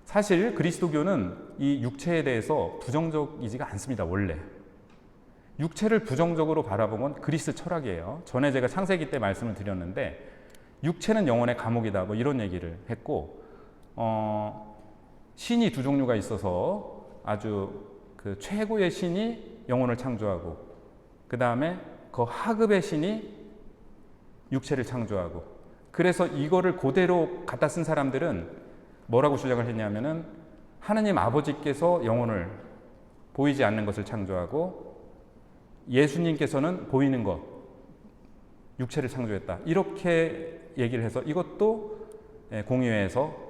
사실 그리스도교는 이 육체에 대해서 부정적이지가 않습니다. 원래 육체를 부정적으로 바라본 건 그리스 철학이에요. 전에 제가 창세기 때 말씀을 드렸는데 육체는 영혼의 감옥이다 뭐 이런 얘기를 했고, 신이 두 종류가 있어서 아주 그 최고의 신이 영혼을 창조하고, 그 다음에 그 하급의 신이 육체를 창조하고, 그래서 이거를 그대로 갖다 쓴 사람들은 뭐라고 주장을 했냐면은 하느님 아버지께서 영혼을 보이지 않는 것을 창조하고 예수님께서는 보이는 것, 육체를 창조했다. 이렇게 얘기를 해서 이것도 공의회에서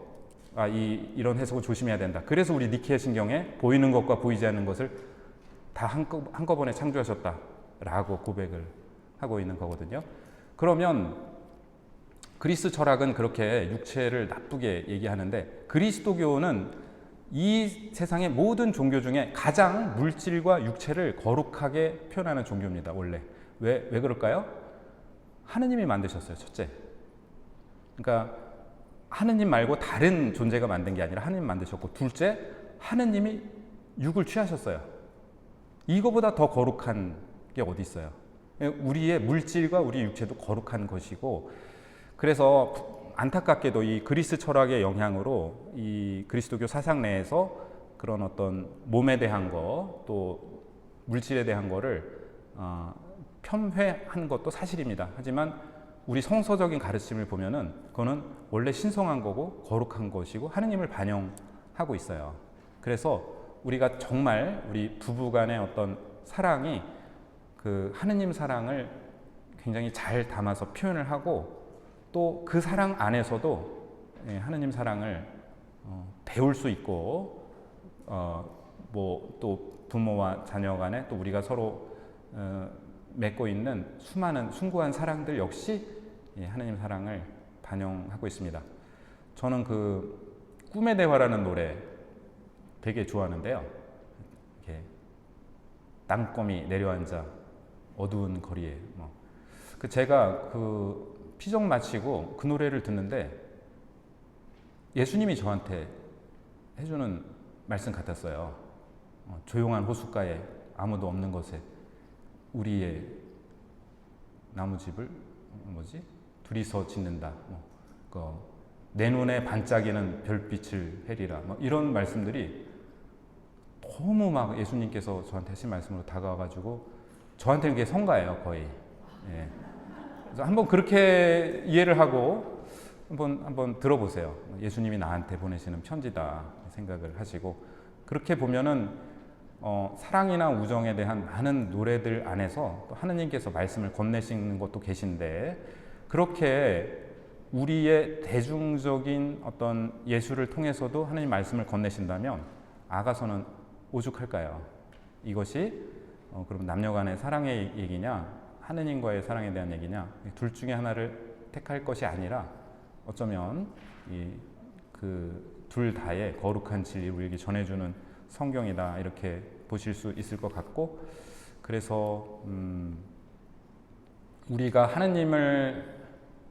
이런 해석을 조심해야 된다. 그래서 우리 니케아 신경에 보이는 것과 보이지 않는 것을 다 한꺼번에 창조하셨다라고 고백을 하고 있는 거거든요. 그러면 그리스 철학은 그렇게 육체를 나쁘게 얘기하는데 그리스도교는 이 세상의 모든 종교 중에 가장 물질과 육체를 거룩하게 표현하는 종교입니다. 원래 왜 그럴까요? 하느님이 만드셨어요. 첫째, 그러니까 하느님 말고 다른 존재가 만든 게 아니라 하느님 만드셨고, 둘째, 하느님이 육을 취하셨어요. 이거보다 더 거룩한 게 어디 있어요? 우리의 물질과 우리 육체도 거룩한 것이고, 그래서 안타깝게도 이 그리스 철학의 영향으로 이 그리스도교 사상 내에서 그런 어떤 몸에 대한 거, 또 물질에 대한 거를 폄훼한 것도 사실입니다. 하지만 우리 성서적인 가르침을 보면은 그거는 원래 신성한 거고 거룩한 것이고 하느님을 반영하고 있어요. 그래서 우리가 정말 우리 부부 간의 어떤 사랑이 그 하느님 사랑을 굉장히 잘 담아서 표현을 하고, 또 그 사랑 안에서도 하느님 사랑을 배울 수 있고, 뭐 또 부모와 자녀 간에 또 우리가 서로 맺고 있는 수많은 숭고한 사랑들 역시 하느님 사랑을 반영하고 있습니다. 저는 그 꿈의 대화라는 노래 되게 좋아하는데요. 이렇게 땅거미 내려앉아 어두운 거리에 제가 그 피정 마치고 그 노래를 듣는데 예수님이 저한테 해주는 말씀 같았어요. 조용한 호숫가에 아무도 없는 곳에 우리의 나무집을 둘이서 짓는다. 내 눈에 반짝이는 별빛을 해리라. 이런 말씀들이 너무 막 예수님께서 저한테 하신 말씀으로 다가와가지고 저한테는 그게 성가예요, 거의. 예. 그래서 한번 그렇게 이해를 하고 한번 들어보세요. 예수님이 나한테 보내시는 편지다 생각을 하시고, 그렇게 보면은 사랑이나 우정에 대한 많은 노래들 안에서 또 하느님께서 말씀을 건네시는 것도 계신데, 그렇게 우리의 대중적인 어떤 예술을 통해서도 하느님 말씀을 건네신다면 아가서는 오죽할까요? 이것이 그럼 남녀 간의 사랑의 얘기냐, 하느님과의 사랑에 대한 얘기냐, 둘 중에 하나를 택할 것이 아니라 어쩌면 그 둘 다의 거룩한 진리를 우리에게 전해주는 성경이다, 이렇게 보실 수 있을 것 같고, 그래서 우리가 하느님을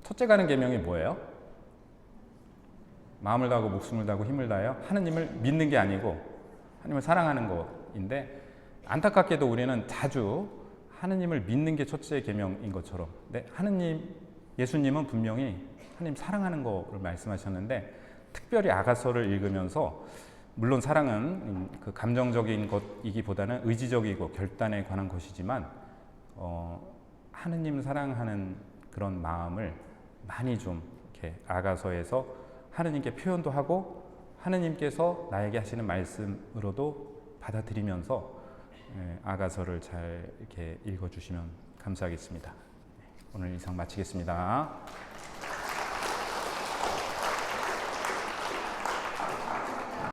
첫째 가는 계명이 뭐예요? 마음을 다하고 목숨을 다하고 힘을 다하여 하느님을 믿는 게 아니고 하느님을 사랑하는 것인데, 안타깝게도 우리는 자주 하느님을 믿는 게 첫째 계명인 것처럼, 예수님은 분명히 하느님 사랑하는 거를 말씀하셨는데, 특별히 아가서를 읽으면서 물론 사랑은 그 감정적인 것이기보다는 의지적이고 결단에 관한 것이지만 하느님 사랑하는 그런 마음을 많이 좀 이렇게 아가서에서 하느님께 표현도 하고 하느님께서 나에게 하시는 말씀으로도 받아들이면서 아가서를 잘 이렇게 읽어주시면 감사하겠습니다. 오늘 이상 마치겠습니다.